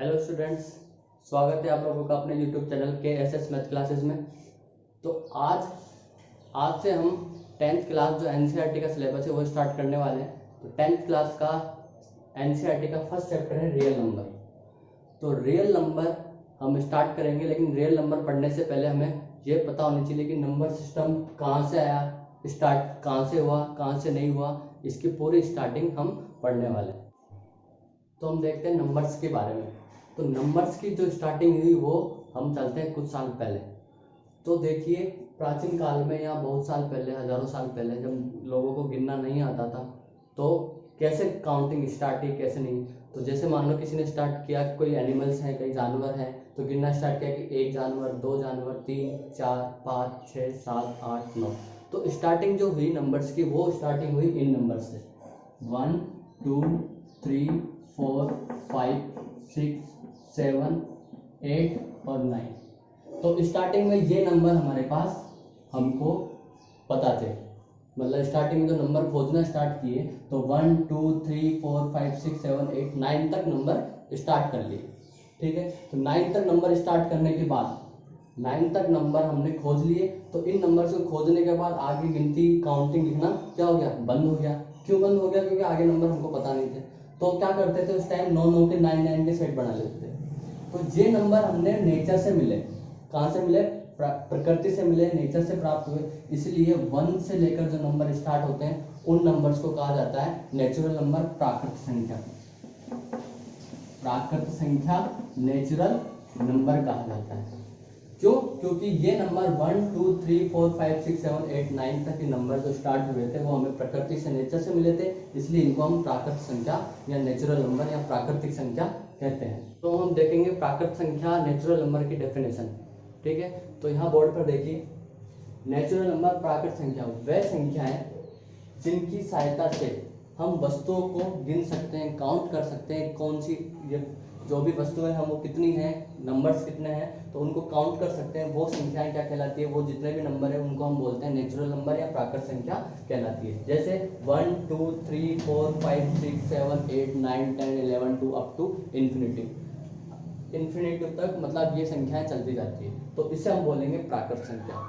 Hello students, स्वागत है आप लोगों का अपने यूट्यूब चैनल के एस मैथ क्लासेस में। तो आज से हम 10th क्लास जो एनसीईआरटी का सिलेबस है वो स्टार्ट करने वाले हैं। तो 10th क्लास का एनसीईआरटी का फर्स्ट चैप्टर है रियल नंबर। तो रियल नंबर हम स्टार्ट करेंगे, लेकिन रियल नंबर पढ़ने से पहले हमें ये पता होनी चाहिए कि नंबर सिस्टम कहाँ से आया, स्टार्ट कहाँ से हुआ, कहाँ से नहीं हुआ, इसकी पूरी स्टार्टिंग हम पढ़ने वाले हैं। तो हम देखते हैं नंबर्स के बारे में। तो नंबर्स की जो स्टार्टिंग हुई वो हम चलते हैं कुछ साल पहले। तो देखिए, प्राचीन काल में या बहुत साल पहले, हजारों साल पहले, जब लोगों को गिनना नहीं आता था तो कैसे काउंटिंग स्टार्ट की, कैसे नहीं। तो जैसे मान लो किसी ने स्टार्ट किया कि कोई एनिमल्स हैं, कई जानवर हैं, तो गिनना स्टार्ट किया कि 1 जानवर, 2 जानवर, 3, 4, 5, 6, 7, 8, 9। तो स्टार्टिंग जो हुई नंबर्स की वो स्टार्टिंग हुई इन नंबर से 1, 2, 3, 4, 5, 6, 7, 8 और 9। तो स्टार्टिंग में ये नंबर हमारे पास हमको पता थे, मतलब स्टार्टिंग में जो नंबर खोजना स्टार्ट किए तो 1, 2, 3, 4, 5, 6, 7, 8, 9 तक नंबर स्टार्ट कर लिए। ठीक है, तो 9 तक नंबर स्टार्ट करने के बाद 9 तक नंबर हमने खोज लिए। तो इन नंबर को खोजने के बाद आगे गिनती, काउंटिंग लिखना क्या हो गया, बंद हो गया। क्यों बंद हो गया? क्योंकि आगे नंबर हमको पता नहीं थे। तो क्या करते थे उस टाइम, 9 के 9 के सेट बना लेते थे। तो ये नंबर हमने नेचर से मिले। कहाँ से मिले? प्रकृति से मिले, नेचर से प्राप्त हुए। इसलिए 1 से लेकर जो नंबर स्टार्ट होते हैं उन नंबर्स को कहा जाता है नेचुरल नंबर, प्राकृत संख्या। प्राकृत संख्या नेचुरल नंबर कहा जाता है। क्यों? क्योंकि ये नंबर 1, 2, 3, 4, 5, 6, 7, 8, 9 तक के नंबर जो स्टार्ट हुए थे वो हमें प्रकृति से, नेचर से मिले थे। इसलिए इनको हम प्राकृत संख्या या नेचुरल नंबर या प्राकृतिक संख्या कहते हैं। तो हम देखेंगे प्राकृत संख्या, नेचुरल नंबर की डेफिनेशन। ठीक है, तो यहाँ बोर्ड पर देखिए, नेचुरल नंबर, प्राकृत संख्या वह संख्याएं जिनकी सहायता से हम वस्तुओं को गिन सकते हैं, काउंट कर सकते हैं। कौन सी जो भी वस्तुएं हैं वो कितनी हैं, नंबर्स कितने हैं, तो उनको काउंट कर सकते हैं। वो संख्याएं क्या कहलाती है? वो जितने भी नंबर है उनको हम बोलते हैं नेचुरल नंबर या प्राकृत संख्या कहलाती है। जैसे 1, 2, 3, 4, 5, 6, 7, 8, 9, 10, 11 टू अप टू इन्फिनिटी तक, मतलब ये संख्याएं चलती जाती है। तो इसे हम बोलेंगे प्राकृत संख्या।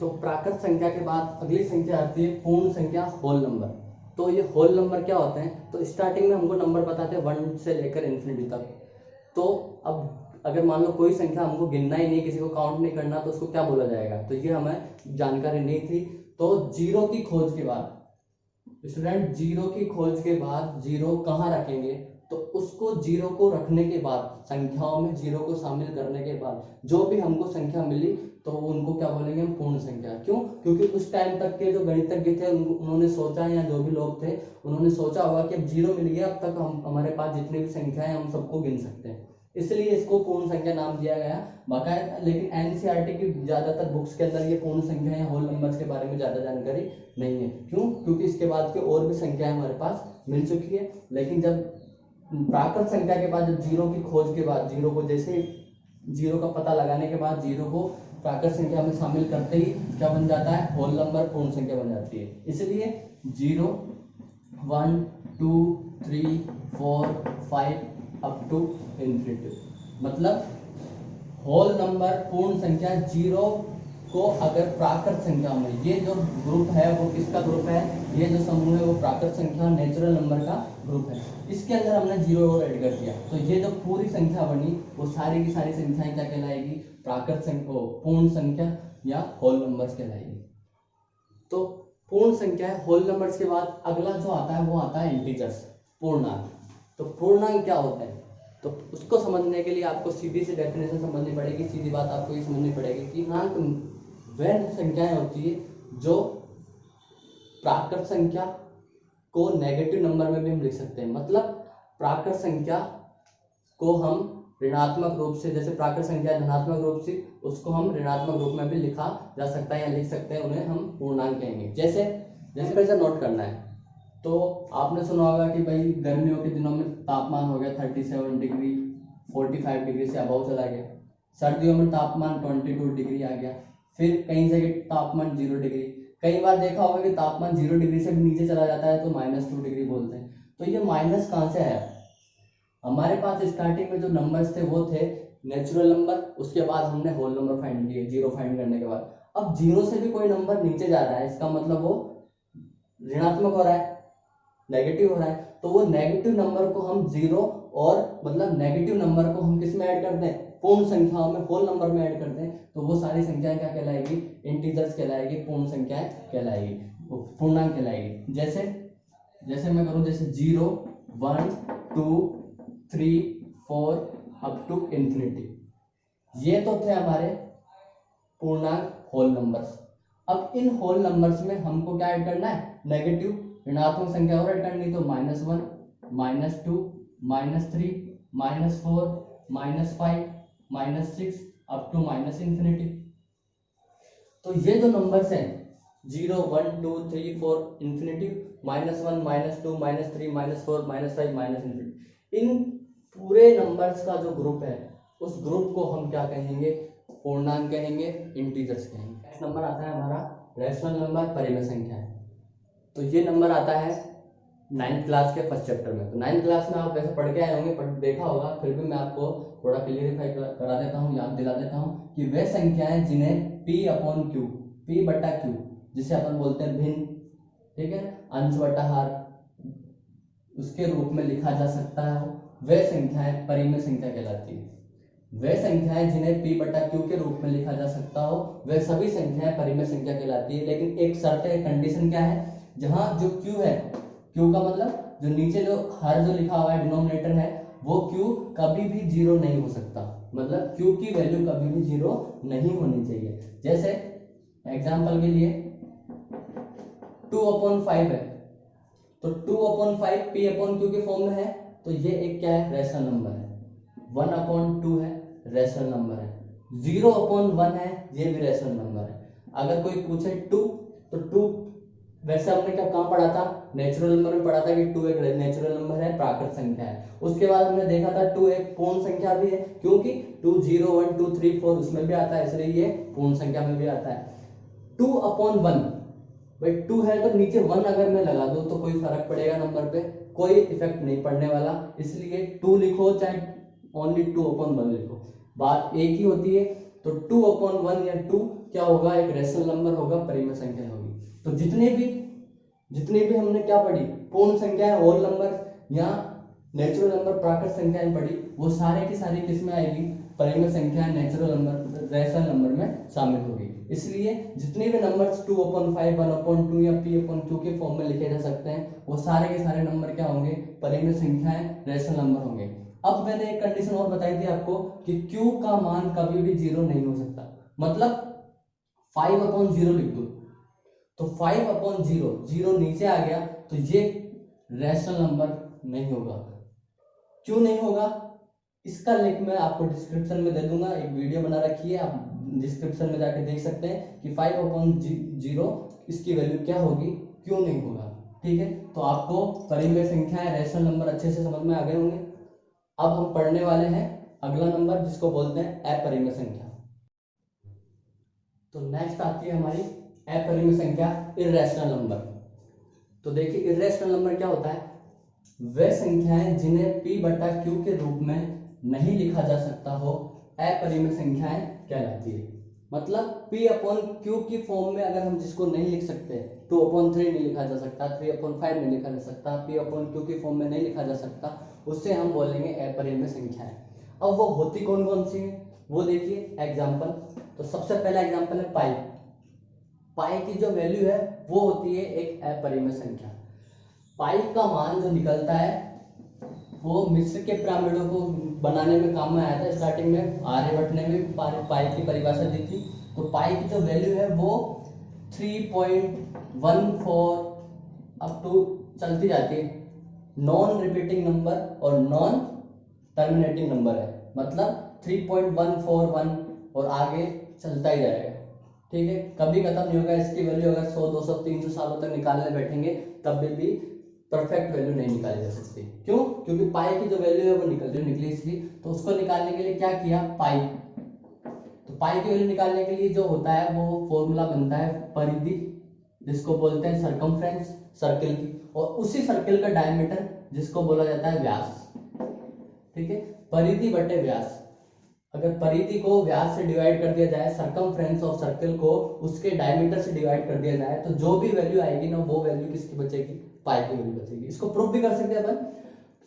तो प्राकृत संख्या के बाद अगली संख्या आती है पूर्ण संख्या, होल नंबर। तो ये होल नंबर क्या होते हैं? तो स्टार्टिंग में हमको नंबर बताते हैं 1 से लेकर इन्फिनिटी तक। तो अब अगर मान लो कोई संख्या हमको गिनना ही नहीं, किसी को काउंट नहीं करना, तो उसको क्या बोला जाएगा? तो ये हमें जानकारी नहीं थी। तो जीरो की खोज के बाद स्टूडेंट, जीरो की खोज के बाद जीरो कहाँ रखेंगे? तो उसको, जीरो को रखने के बाद, संख्याओं में जीरो को शामिल करने के बाद जो भी हमको संख्या मिली तो उनको क्या बोलेंगे हम? पूर्ण संख्या। क्यों? क्योंकि उस टाइम तक के जो गणितज्ञ थे उन्होंने सोचा, या जो भी लोग थे उन्होंने सोचा होगा कि अब जीरो मिल गया, अब तक हमारे पास जितनी भी संख्या है हम सबको गिन सकते हैं, इसलिए इसको पूर्ण संख्या नाम दिया गया बाकायदा। लेकिन एनसीईआरटी की ज्यादातर बुक्स के अंदर ये पूर्ण संख्या या होल नंबर्स के बारे में ज्यादा जानकारी नहीं है। क्यों? क्योंकि इसके बाद के और भी संख्याएं हमारे पास मिल चुकी है। लेकिन जब प्राकृत संख्या के बाद, जब जीरो की खोज के बाद, जीरो को जैसे जीरो का पता लगाने के बाद जीरो को प्राकृत संख्या में शामिल करते ही क्या बन जाता है? होल नंबर, पूर्ण संख्या बन जाती है। इसलिए 0, 1, 2, 3, 4, 5 अप टू इन्फिनिटी, मतलब होल नंबर, पूर्ण संख्या। जीरो को अगर प्राकृत संख्या में, ये जो ग्रुप है वो किसका ग्रुप है? ये जो समूह है वो प्राकृत संख्या, नेचुरल नंबर का ग्रुप है। इसके अंदर हमने जीरो और ऐड कर दिया, तो ये जो पूरी संख्या बनी वो सारी की सारी संख्याएं क्या कहलाएगी? प्राकृत संख्या, पूर्ण संख्या या होल नंबर्स कहलाएगी। तो पूर्ण संख्या है। होल नंबर्स के बाद अगला जो आता है वो आता है इंटीजर्स, पूर्णांक। तो पूर्णांक क्या होता है? तो उसको समझने के लिए आपको सीधी सी डेफिनेशन समझनी पड़ेगी। सीधी बात आपको ये समझनी पड़ेगी कि पूर्णांक वह संख्याएं होती है जो प्राकृत संख्या को नेगेटिव नंबर में भी हम लिख सकते हैं। मतलब प्राकृत संख्या को हम ऋणात्मक रूप से, जैसे प्राकृत संख्या धनात्मक रूप से, उसको हम ऋणात्मक रूप में भी लिखा जा सकता है या लिख सकते हैं, उन्हें हम पूर्णांक कहेंगे। जैसे कैसे नोट करना है? तो आपने सुना होगा कि भाई गर्मियों के दिनों में तापमान हो गया 37 डिग्री, 45 डिग्री से अबव चला गया। सर्दियों में तापमान 22 डिग्री आ गया। फिर कई जगह तापमान 0 डिग्री। कई बार देखा होगा कि तापमान 0 डिग्री से भी नीचे चला जाता है तो -2 डिग्री बोलते हैं। तो ये माइनस कहाँ से आया? हमारे पास स्टार्टिंग में जो नंबर्स थे वो थे नेचुरल नंबर, उसके बाद हमने होल नंबर फाइंड किए जीरो फाइंड करने के बाद। अब जीरो से भी कोई नंबर नीचे जा रहा है, इसका मतलब वो ऋणात्मक हो रहा है, नेगेटिव हो रहा है, तो वो नेगेटिव नंबर को हम जीरो और मतलब नेगेटिव नंबर को हम किस में ऐड करते हैं, पूर्ण संख्याओं में, होल नंबर में ऐड करते हैं, तो वो सारी संख्याएं क्या कहलाएगी, इंटीजर्स कहलाएगी, पूर्ण संख्याएं कहलाएगी, पूर्णांक कहलाएगी। जैसे जैसे मैं करूं, जैसे 0 1 2 3 4 अप टू इंफिनिटी, ये तो थे हमारे पूर्णांक होल नंबर्स। अब इन होल नंबर्स में हमको क्या ऐड करना है, नेगेटिव ऋणात्मक संख्या और ऐड करनी, तो -1 -2 -3 -4 -5 -6 अप टू इंफिनिटी। तो ये जो नंबर्स हैं 0 1 2 3 4 इंफिनिटी, -1 -2 -3 -4 -5 -इंफिनिटी, इन पूरे नंबर्स का जो ग्रुप है उस ग्रुप को हम क्या कहेंगे, पूर्णांक कहेंगे, इंटीजर्स कहेंगे। नेक्स्ट नंबर आता है हमारा रैशनल नंबर, परिमेय संख्या है। तो ये नंबर आता है 9th क्लास के फर्स्ट चैप्टर में। तो 9th क्लास में आप वैसे पढ़ के आए होंगे, पर देखा होगा, फिर भी मैं आपको थोड़ा क्लियरिफाई करा देता हूँ, याद दिला देता हूँ कि वे संख्याएं जिन्हें P/Q, P/Q जिसे अपन बोलते हैं भिन्न, ठीक है, अंश बटा हार, उसके रूप में लिखा जा सकता है, वे संख्याएं परिमेय संख्या कहलाती है। वे संख्याएं जिन्हें P/Q के रूप में लिखा जा सकता हो वे सभी संख्याएं परिमेय संख्या कहलाती है। लेकिन एक शर्त है, कंडीशन क्या है, जहां जो Q है, Q का मतलब जो नीचे जो हर जो लिखा हुआ है डिनोमिनेटर है, वो Q कभी भी जीरो नहीं हो सकता, मतलब Q की वैल्यू कभी भी जीरो नहीं होनी चाहिए। जैसे एग्जांपल के लिए 2/5 है, तो 2/5 P/Q के फॉर्म में है, तो ये एक क्या है, रैशनल नंबर है। 1/2 है, रैशनल नंबर है। 0/1 है, ये भी रैशनल नंबर है। अगर कोई पूछे 2, तो 2 वैसे हमने क्या कहाँ पढ़ा था, नेचुरल नंबर में पढ़ा था कि 2 एक नेचुरल नंबर है, प्राकृत संख्या है। उसके बाद हमने देखा था 2 एक पूर्ण संख्या भी है, क्योंकि 2 0 1 2 3 4 उसमें भी आता है, इसलिए ये पूर्ण संख्या में भी आता है। 2/1, भाई 2 है तो नीचे 1 अगर मैं लगा दूं तो कोई फर्क पड़ेगा नंबर पे, कोई इफेक्ट नहीं पड़ने वाला, इसलिए 2 लिखो चाहे ओनली 2/1 लिखो, बात एक ही होती है। तो 2/1 या 2 क्या होगा, एक रैशनल नंबर होगा, परिमेय संख्या होगी। तो जितने भी हमने क्या पढ़ी, पूर्ण संख्याएं, होल नंबर या नेचुरल नंबर, प्राकृत संख्याएं पढ़ी, वो सारे की सारी किस में आएगी, परिमेय संख्या, नेचुरल नंबर, रैशनल नंबर में शामिल होगी। इसलिए जितने भी नंबर्स 2/5 1/2 या P/Q के फॉर्म में लिखे जा सकते हैं, वो सारे के सारे नंबर क्या होंगे, परिमेय संख्याएं, रैशनल नंबर होंगे। अब मैंने एक कंडीशन और बताई थी आपको कि Q का मान कभी भी जीरो नहीं हो सकता, मतलब 5/0 लिख दो, तो 5/0, जीरो नीचे आ गया तो ये रैशनल नंबर नहीं होगा। क्यों नहीं होगा, इसका लिंक मैं आपको डिस्क्रिप्शन में दे दूंगा, एक वीडियो बना रखी है, आप डिस्क्रिप्शन में जाके देख सकते हैं कि 5/0 इसकी वैल्यू क्या होगी, क्यों नहीं होगा, ठीक है। तो आपको परिमेय संख्याएं, रैशनल नंबर अच्छे से समझ में आ गए होंगे। अब हम पढ़ने वाले हैं अगला नंबर, जिसको बोलते हैं अपरिमेय संख्या। तो नेक्स्ट आती है हमारी अपरिमेय संख्या, इर्रेशनल नंबर। तो देखिए इर्रेशनल नंबर क्या होता है, वे संख्याएं जिन्हें P/Q के रूप में नहीं लिखा जा सकता हो, अपरिमेय संख्याएं कहलाती है। मतलब P/Q की फॉर्म में अगर हम जिसको नहीं लिख सकते, 2/3 नहीं लिखा जा सकता, 3/5 नहीं लिखा जा सकता, P/Q की फॉर्म में नहीं लिखा जा सकता, उससे हम बोलेंगे अपरिमेय संख्याएं। अब वो होती कौन कौन सी है, वो देखिए एग्जाम्पल। तो सबसे पहला एग्जाम्पल है पाई। पाई की जो वैल्यू है वो होती है एक अपरिमेय संख्या। पाई का मान जो निकलता है वो मिस्र के पिरामिडों को बनाने में काम में आया था। स्टार्टिंग में आर्यभट्ट ने भी पाई की परिभाषा दी थी। तो पाई की जो वैल्यू है वो 3.14 अप टू चलती जाती है। नॉन रिपीटिंग नंबर और नॉन टर्मिनेटिंग नंबर है, मतलब 3.141 और आगे चलता ही जाएगा, ठीक है, कभी खत्म नहीं होगा। इसकी वैल्यू अगर 100 200 300 सालों तक निकालने बैठेंगे तब भी परफेक्ट वैल्यू नहीं निकाली जा सकती। क्यों, क्योंकि पाई की जो वैल्यू है वो निकली इसलिए। तो उसको निकालने के लिए क्या किया, पाई। तो पाई की वैल्यू निकालने के लिए जो होता है वो फॉर्मूला बनता है परिधि, जिसको बोलते हैं सरकमफ्रेंस, सर्किल की, और उसी सर्किल का डायमीटर जिसको बोला जाता है व्यास। ठीक है, परिधि बटे व्यास। अगर परिधि को व्यास से डिवाइड कर दिया जाए, सर्कमफ्रेंस ऑफ सर्कल को उसके डायमीटर से डिवाइड कर दिया जाए, तो जो भी वैल्यू आएगी ना वो वैल्यू किसकी बचेगी, पाई की वैल्यू बचेगी। इसको प्रूफ भी कर सकते हैं अपन।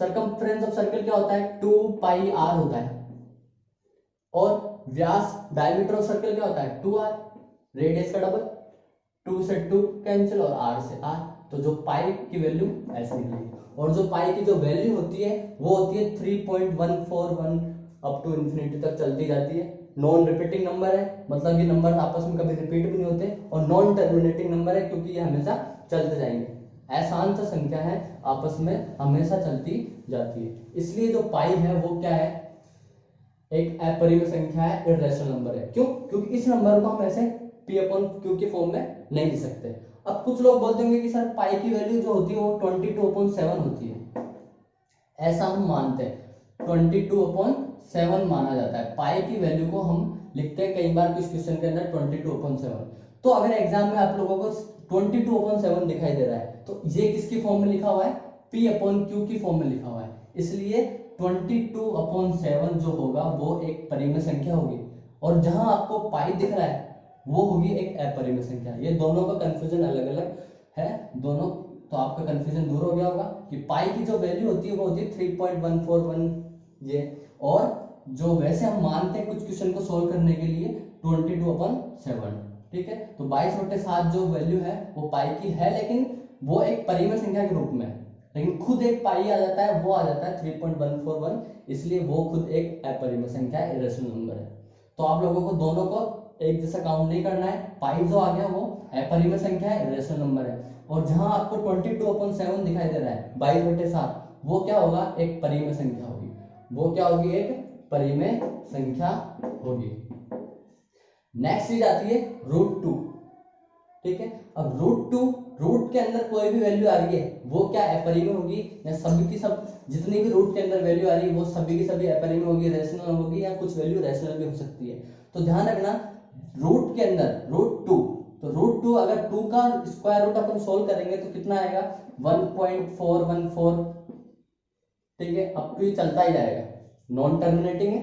सर्कमफ्रेंस ऑफ सर्कल क्या होता है, 2 पाई आर होता है, और व्यास डायमीटर ऑफ सर्कल क्या होता है, 2r, रेडियस का डबल, 2 से 2 कैंसिल और r से r, तो जो पाई की वैल्यू ऐसे निकलेगी। और जो पाई की जो वैल्यू होती है वो होती है 3.141 अप टू इंफिनिटी तक चलती जाती है। नॉन रिपीटिंग नंबर है, मतलब ये नंबर आपस में कभी रिपीट भी नहीं होते, और नॉन टर्मिनेटिंग नंबर है क्योंकि ये हमेशा चलते जाएंगे। आसान सा संख्या है, आपस में हमेशा चलती जाती है, इसलिए जो पाई है वो क्या है, एक अपरिमेय संख्या है, इर्रेशनल नंबर है। क्यों, क्योंकि इस नंबर को हम ऐसे p अपॉन q के फॉर्म में नहीं लिख सकते। अब कुछ लोग बोलते होंगे कि सर पाई की वैल्यू जो होती है वो 22/7 होती है, ऐसा हम मानते हैं, 22/7 माना जाता है। पाई की वैल्यू को हम लिखते हैं कई बार कुछ क्वेश्चन के अंदर 22/7। तो अगर एग्जाम में आप लोगों को 22/7 दिखाई दे रहा है तो ये किसकी फॉर्म में लिखा हुआ है, p अपॉन q की फॉर्म में लिखा हुआ है, इसलिए 22/7 जो होगा वो एक परिमेय संख्या होगी, और जहां आपको पाई दिख रहा है वो होगी एक अपरिमेय संख्या। ये दोनों का कंफ्यूजन अलग अलग है दोनों, तो आपका कंफ्यूजन दूर हो गया होगा कि पाई की जो वैल्यू होती है वो होती है 3.141 ये, और जो वैसे हम मानते हैं कुछ क्वेश्चन को सोल्व करने के लिए 22/7, ठीक है। तो 22/7 जो वैल्यू है वो पाई की है, लेकिन वो एक परिमेय संख्या के रूप में है, लेकिन खुद एक पाई आ जाता है, वो आ जाता है 3.141, इसलिए वो खुद एक अपरिमेय संख्या है, इरेशनल नंबर है। तो आप लोगों को दोनों को एक जैसा काउंट नहीं करना है, पाई जो आ गया वो अपरिमेय संख्या है, इरेशनल नंबर है, और जहां आपको 22/7 दिखाई दे रहा है 22/7, वो क्या होगा, एक परिमेय संख्या होगी, वो क्या होगी, एक परिमेय संख्या होगी। नेक्स्ट चीज आती है √2, ठीक है। अब रूट के अंदर कोई भी वैल्यू आ रही है वो क्या अपरिमेय होगी, या सभी की सब जितनी भी रूट के अंदर वैल्यू आ रही है वो सभी की सभी अपरिमेय होगी, रेशनल होगी, या कुछ वैल्यू रेशनल भी हो सकती है। तो ध्यान रखना, रूट के अंदर √2, तो √2 अगर 2 का स्क्वायर रूट अपन सोल्व करेंगे तो कितना आएगा, 1.414, ठीक है। अब तो ये चलता ही जाएगा, नॉन टर्मिनेटिंग है,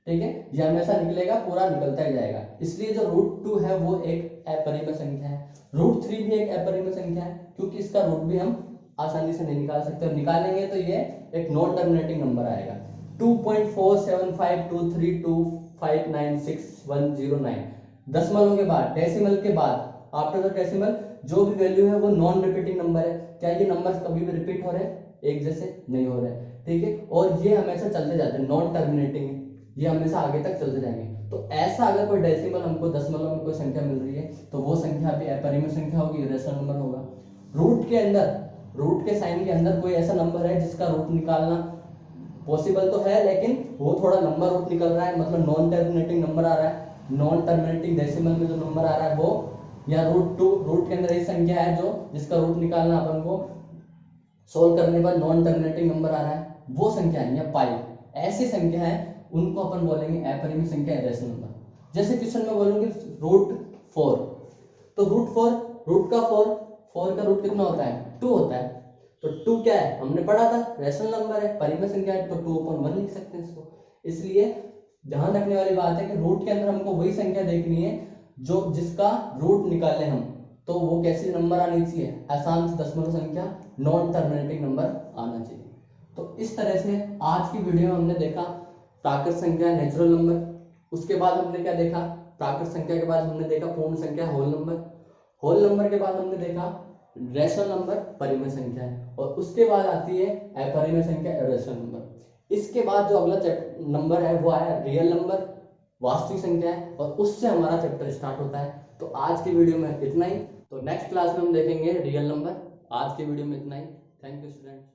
ठीक है, ये हमेशा निकलेगा, पूरा निकलता ही जाएगा, इसलिए जो √2 है वो एक अपरिमेय संख्या है। √3 भी एक अपरिमेय संख्या है, क्योंकि इसका रूट भी हम आसानी से नहीं निकाल सकते, और निकालेंगे तो ये एक नॉन टर्मिनेटिंग नंबर आएगा। 2.47523325961009 दशमलव के बाद, डेसिमल के बाद, आफ्टर द डेसिमल जो भी वैल्यू है वो नॉन रिपीटिंग नंबर है। क्या ये नंबर कभी भी रिपीट हो रहे हैं, एक जैसे नहीं हो रहे, ठीक है, और ये हमेशा चलते जाते हैं, नॉन टर्मिनेटिंग है, ये हमेशा आगे तक चलते जाएंगे। तो ऐसा अगर कोई डेसिमल हमको दशमलव में कोई संख्या मिल रही है तो वो संख्या भी अपरिमेय संख्या होगी, इरेशनल नंबर होगा। रूट के अंदर, रूट के साइन के अंदर कोई ऐसा नंबर है जिसका रूट निकालना पॉसिबल तो है, लेकिन वो थोड़ा लंबा रूट निकल रहा है, मतलब नॉन टर्मिनेटिंग नंबर आ रहा है, नॉन टर्मिनेटिंग डेसिमल में जो नंबर आ रहा है वो, या √2 रूट के अंदर एक संख्या है जो जिसका रूट निकालना अपन को सोल्व करने पर नॉन टर्मिनेटिंग नंबर आ रहा है, वो संख्या है, या पाई, ऐसी संख्या है उनको अपन बोलेंगे अपरिमेय संख्या, इरेशनल नंबर। जैसे क्वेश्चन में बोलूंगी √4, तो रूट का 4 का रूट कितना होता है, 2 होता है, तो 2 क्या है, हमने पढ़ा था रेशनल नंबर है, परिमेय संख्या है, तो 2/1 लिख सकते हैं इसको। इसलिए ध्यान रखने वाली बात है कि रूट के अंदर हमको वही संख्या देखनी है जो जिसका रूट निकाले हम, तो वो कैसी नंबर आनी चाहिए, आसान से दशमलव संख्या, नॉन टर्मिनेटिंग नंबर आना चाहिए। तो इस तरह से आज की वीडियो में हमने देखा प्राकृत संख्या, नेचुरल नंबर, उसके बाद हमने क्या देखा, प्राकृत संख्या के बाद हमने देखा पूर्ण संख्या, होल नंबर, होल नंबर के बाद हमने देखा रेशनल नंबर, परिमेय संख्या है, और उसके बाद आती है अपरिमेय संख्या, इरेशनल नंबर। इसके बाद जो अगला नंबर है वो आया रियल नंबर, वास्तविक संख्या है, और उससे हमारा चैप्टर स्टार्ट होता है। तो आज की वीडियो में इतना ही, तो नेक्स्ट क्लास में हम देखेंगे रियल नंबर। आज की वीडियो में इतना ही, थैंक यू स्टूडेंट।